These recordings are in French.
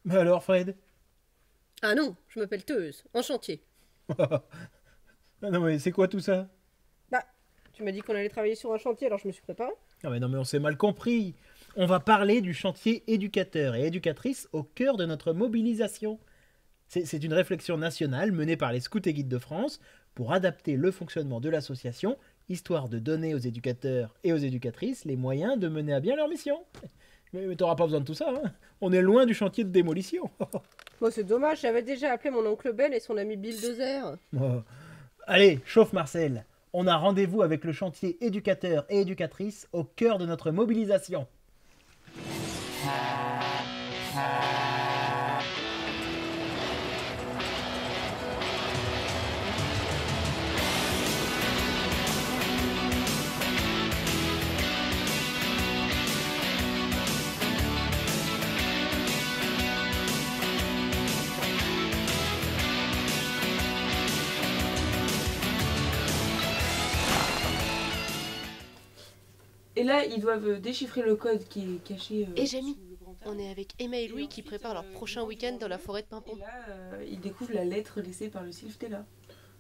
Mais alors, Fred? Ah non, je m'appelle Teuse, en chantier. Ah non, mais c'est quoi tout ça? Bah, tu m'as dit qu'on allait travailler sur un chantier, alors je me suis préparée. Ah mais non, mais on s'est mal compris. On va parler du chantier éducateur et éducatrice au cœur de notre mobilisation. C'est une réflexion nationale menée par les scouts et guides de France pour adapter le fonctionnement de l'association, histoire de donner aux éducateurs et aux éducatrices les moyens de mener à bien leur mission. Mais t'auras pas besoin de tout ça, hein. On est loin du chantier de démolition. Bon, c'est dommage, j'avais déjà appelé mon oncle Ben et son ami Bill Dezer. Oh. Allez, chauffe Marcel. On a rendez-vous avec le chantier éducateur et éducatrice au cœur de notre mobilisation. Et là, ils doivent déchiffrer le code qui est caché Et sous Jamie, le grand on arbre. est avec Emma et Et Louis qui ensuite, préparent leur prochain ils week-end dans la vont forêt de et Pimpon. là, ils découvrent la lettre laissée par le Sylphtella.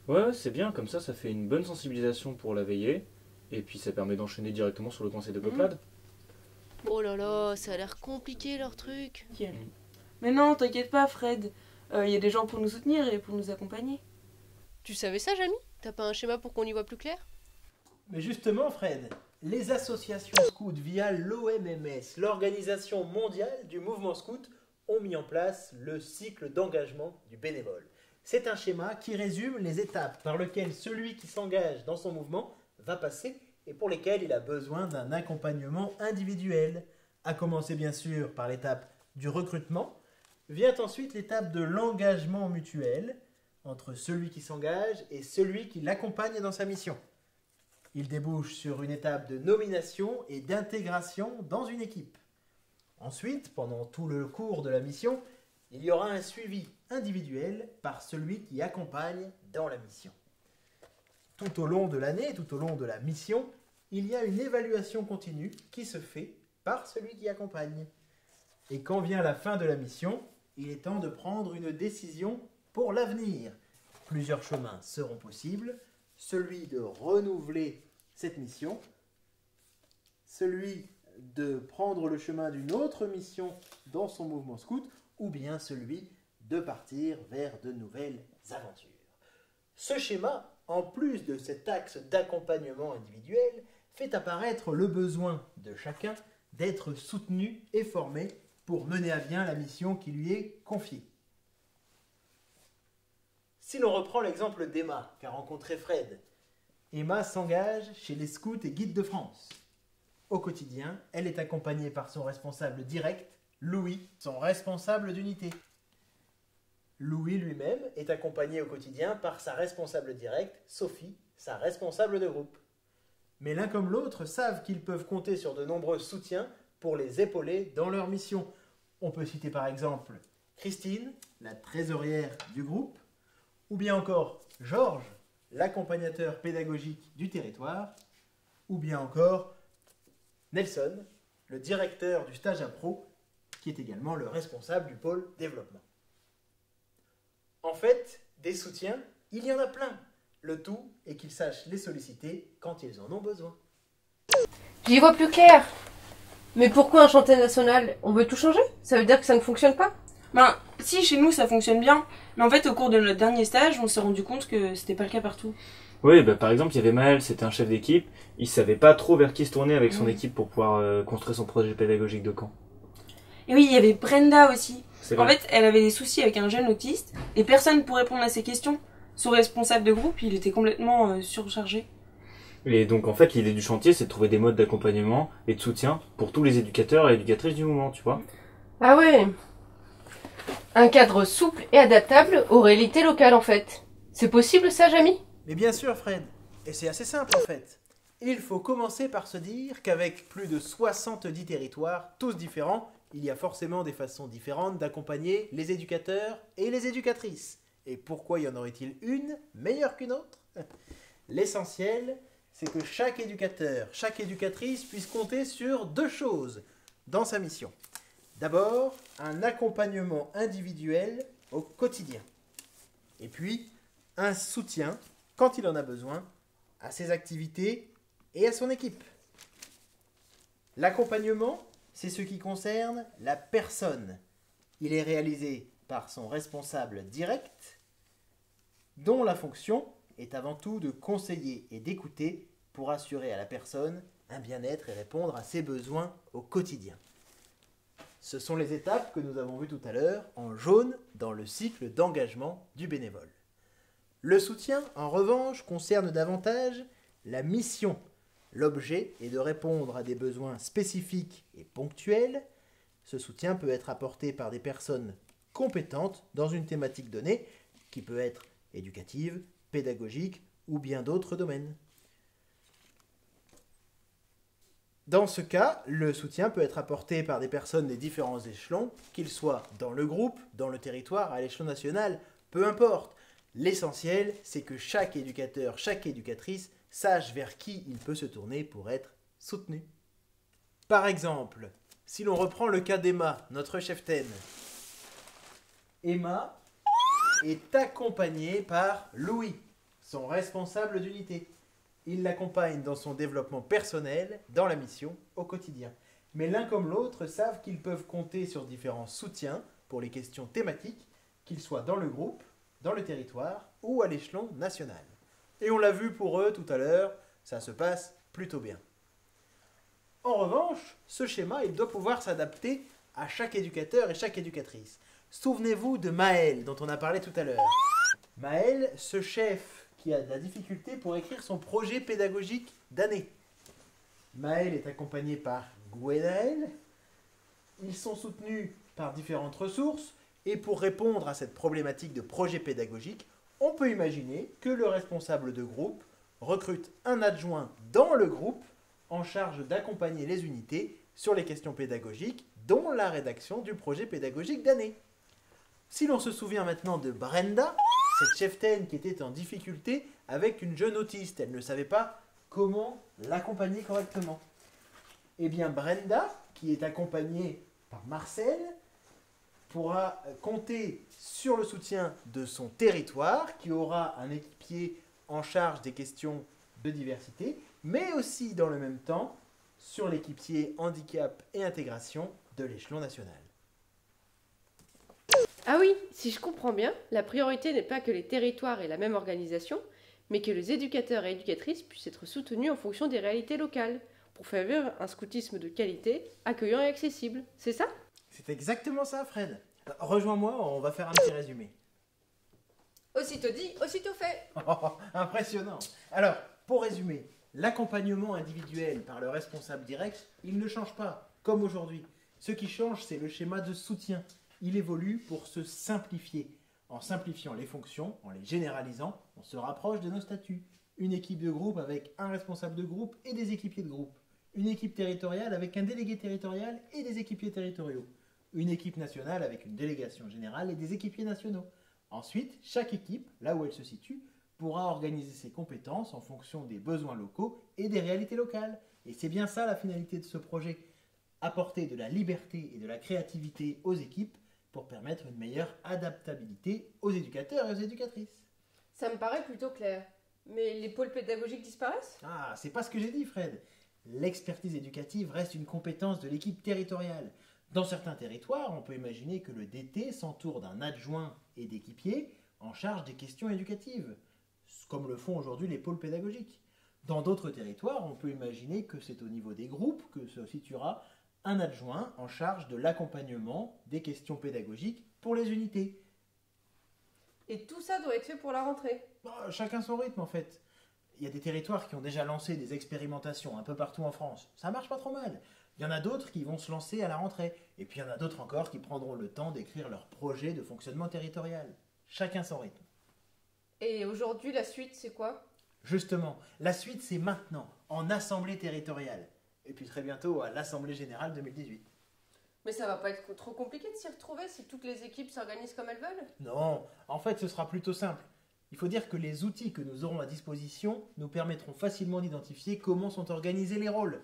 Ouais, c'est bien, comme ça fait une bonne sensibilisation pour la veillée, et puis ça permet d'enchaîner directement sur le conseil de peuplade. Oh là là, ça a l'air compliqué leur truc. Nickel. Mais non, t'inquiète pas, Fred. Il y a des gens pour nous soutenir et pour nous accompagner. Tu savais ça, Jamie? T'as pas un schéma pour qu'on y voit plus clair? Mais justement, Fred, les associations scouts via l'OMMS, l'Organisation mondiale du mouvement scout, ont mis en place le cycle d'engagement du bénévole. C'est un schéma qui résume les étapes par lesquelles celui qui s'engage dans son mouvement va passer et pour lesquelles il a besoin d'un accompagnement individuel. À commencer bien sûr par l'étape du recrutement, vient ensuite l'étape de l'engagement mutuel entre celui qui s'engage et celui qui l'accompagne dans sa mission. Il débouche sur une étape de nomination et d'intégration dans une équipe. Ensuite, pendant tout le cours de la mission, il y aura un suivi individuel par celui qui accompagne dans la mission. Tout au long de l'année, tout au long de la mission, il y a une évaluation continue qui se fait par celui qui accompagne. Et quand vient la fin de la mission, il est temps de prendre une décision pour l'avenir. Plusieurs chemins seront possibles. Celui de renouveler cette mission, celui de prendre le chemin d'une autre mission dans son mouvement scout, ou bien celui de partir vers de nouvelles aventures. Ce schéma, en plus de cet axe d'accompagnement individuel, fait apparaître le besoin de chacun d'être soutenu et formé pour mener à bien la mission qui lui est confiée. Si l'on reprend l'exemple d'Emma, qu'a rencontré Fred, Emma s'engage chez les scouts et guides de France. Au quotidien, elle est accompagnée par son responsable direct, Louis, son responsable d'unité. Louis lui-même est accompagné au quotidien par sa responsable directe, Sophie, sa responsable de groupe. Mais l'un comme l'autre savent qu'ils peuvent compter sur de nombreux soutiens pour les épauler dans leur mission. On peut citer par exemple Christine, la trésorière du groupe, ou bien encore Georges, l'accompagnateur pédagogique du territoire, ou bien encore Nelson, le directeur du stage impro, qui est également le responsable du pôle développement. En fait, des soutiens, il y en a plein. Le tout est qu'ils sachent les solliciter quand ils en ont besoin. J'y vois plus clair. Mais pourquoi un chantier national? On veut tout changer? Ça veut dire que ça ne fonctionne pas? Ben, si, chez nous, ça fonctionne bien. Mais en fait, au cours de notre dernier stage, on s'est rendu compte que c'était pas le cas partout. Oui, bah, par exemple, il y avait Maël, c'était un chef d'équipe, il savait pas trop vers qui se tourner avec son équipe pour pouvoir construire son projet pédagogique de camp. Et oui, il y avait Brenda aussi. C'est En vrai. fait, elle avait des soucis avec un jeune autiste, et personne pour répondre à ses questions. Son responsable de groupe, il était complètement surchargé. Et donc en fait, l'idée du chantier, c'est de trouver des modes d'accompagnement et de soutien pour tous les éducateurs et éducatrices du mouvement, tu vois. Ah ouais. Un cadre souple et adaptable aux réalités locales en fait. C'est possible ça, Jamie? Mais bien sûr, Fred. Et c'est assez simple en fait. Il faut commencer par se dire qu'avec plus de 70 territoires, tous différents, il y a forcément des façons différentes d'accompagner les éducateurs et les éducatrices. Et pourquoi y en aurait-il une meilleure qu'une autre? L'essentiel, c'est que chaque éducateur, chaque éducatrice puisse compter sur deux choses dans sa mission. D'abord, un accompagnement individuel au quotidien. Et puis, un soutien, quand il en a besoin, à ses activités et à son équipe. L'accompagnement, c'est ce qui concerne la personne. Il est réalisé par son responsable direct, dont la fonction est avant tout de conseiller et d'écouter pour assurer à la personne un bien-être et répondre à ses besoins au quotidien. Ce sont les étapes que nous avons vues tout à l'heure en jaune dans le cycle d'engagement du bénévole. Le soutien, en revanche, concerne davantage la mission. L'objet est de répondre à des besoins spécifiques et ponctuels. Ce soutien peut être apporté par des personnes compétentes dans une thématique donnée, qui peut être éducative, pédagogique ou bien d'autres domaines. Dans ce cas, le soutien peut être apporté par des personnes des différents échelons, qu'ils soient dans le groupe, dans le territoire, à l'échelon national, peu importe. L'essentiel, c'est que chaque éducateur, chaque éducatrice sache vers qui il peut se tourner pour être soutenu. Par exemple, si l'on reprend le cas d'Emma, notre cheftaine. Emma est accompagnée par Louis, son responsable d'unité. Il l'accompagne dans son développement personnel, dans la mission, au quotidien. Mais l'un comme l'autre savent qu'ils peuvent compter sur différents soutiens pour les questions thématiques, qu'ils soient dans le groupe, dans le territoire ou à l'échelon national. Et on l'a vu pour eux tout à l'heure, ça se passe plutôt bien. En revanche, ce schéma, il doit pouvoir s'adapter à chaque éducateur et chaque éducatrice. Souvenez-vous de Maël, dont on a parlé tout à l'heure. Maël, ce chef qui a de la difficulté pour écrire son projet pédagogique d'année. Maël est accompagné par Gwenaël. Ils sont soutenus par différentes ressources. Et pour répondre à cette problématique de projet pédagogique, on peut imaginer que le responsable de groupe recrute un adjoint dans le groupe en charge d'accompagner les unités sur les questions pédagogiques, dont la rédaction du projet pédagogique d'année. Si l'on se souvient maintenant de Brenda, cette cheftaine qui était en difficulté avec une jeune autiste, elle ne savait pas comment l'accompagner correctement. Eh bien Brenda, qui est accompagnée par Marcel, pourra compter sur le soutien de son territoire, qui aura un équipier en charge des questions de diversité, mais aussi dans le même temps sur l'équipier handicap et intégration de l'échelon national. Ah oui, si je comprends bien, la priorité n'est pas que les territoires aient la même organisation, mais que les éducateurs et éducatrices puissent être soutenus en fonction des réalités locales, pour faire vivre un scoutisme de qualité, accueillant et accessible. C'est ça ? C'est exactement ça, Fred. Rejoins-moi, on va faire un petit résumé. Aussitôt dit, aussitôt fait. Impressionnant. Alors, pour résumer, l'accompagnement individuel par le responsable direct, il ne change pas, comme aujourd'hui. Ce qui change, c'est le schéma de soutien. Il évolue pour se simplifier. En simplifiant les fonctions, en les généralisant, on se rapproche de nos statuts. Une équipe de groupe avec un responsable de groupe et des équipiers de groupe. Une équipe territoriale avec un délégué territorial et des équipiers territoriaux. Une équipe nationale avec une délégation générale et des équipiers nationaux. Ensuite, chaque équipe, là où elle se situe, pourra organiser ses compétences en fonction des besoins locaux et des réalités locales. Et c'est bien ça la finalité de ce projet. Apporter de la liberté et de la créativité aux équipes pour permettre une meilleure adaptabilité aux éducateurs et aux éducatrices. Ça me paraît plutôt clair. Mais les pôles pédagogiques disparaissent ? Ah, c'est pas ce que j'ai dit, Fred. L'expertise éducative reste une compétence de l'équipe territoriale. Dans certains territoires, on peut imaginer que le DT s'entoure d'un adjoint et d'équipiers en charge des questions éducatives, comme le font aujourd'hui les pôles pédagogiques. Dans d'autres territoires, on peut imaginer que c'est au niveau des groupes que se situera un adjoint en charge de l'accompagnement des questions pédagogiques pour les unités. Et tout ça doit être fait pour la rentrée. Chacun son rythme en fait. Il y a des territoires qui ont déjà lancé des expérimentations un peu partout en France. Ça marche pas trop mal. Il y en a d'autres qui vont se lancer à la rentrée. Et puis il y en a d'autres encore qui prendront le temps d'écrire leur projet de fonctionnement territorial. Chacun son rythme. Et aujourd'hui, la suite, c'est quoi ? Justement, la suite c'est maintenant, en assemblée territoriale. Et puis très bientôt à l'Assemblée Générale 2018. Mais ça va pas être trop compliqué de s'y retrouver si toutes les équipes s'organisent comme elles veulent ? Non, en fait ce sera plutôt simple. Il faut dire que les outils que nous aurons à disposition nous permettront facilement d'identifier comment sont organisés les rôles.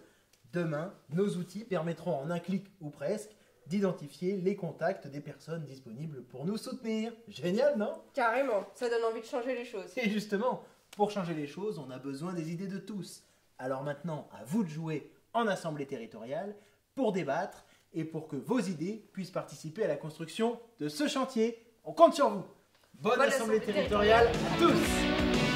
Demain, nos outils permettront en un clic ou presque d'identifier les contacts des personnes disponibles pour nous soutenir. Génial, non? Carrément, ça donne envie de changer les choses. Et justement, pour changer les choses, on a besoin des idées de tous. Alors maintenant, à vous de jouer en assemblée territoriale pour débattre et pour que vos idées puissent participer à la construction de ce chantier. On compte sur vous. Bonne assemblée territoriale à tous!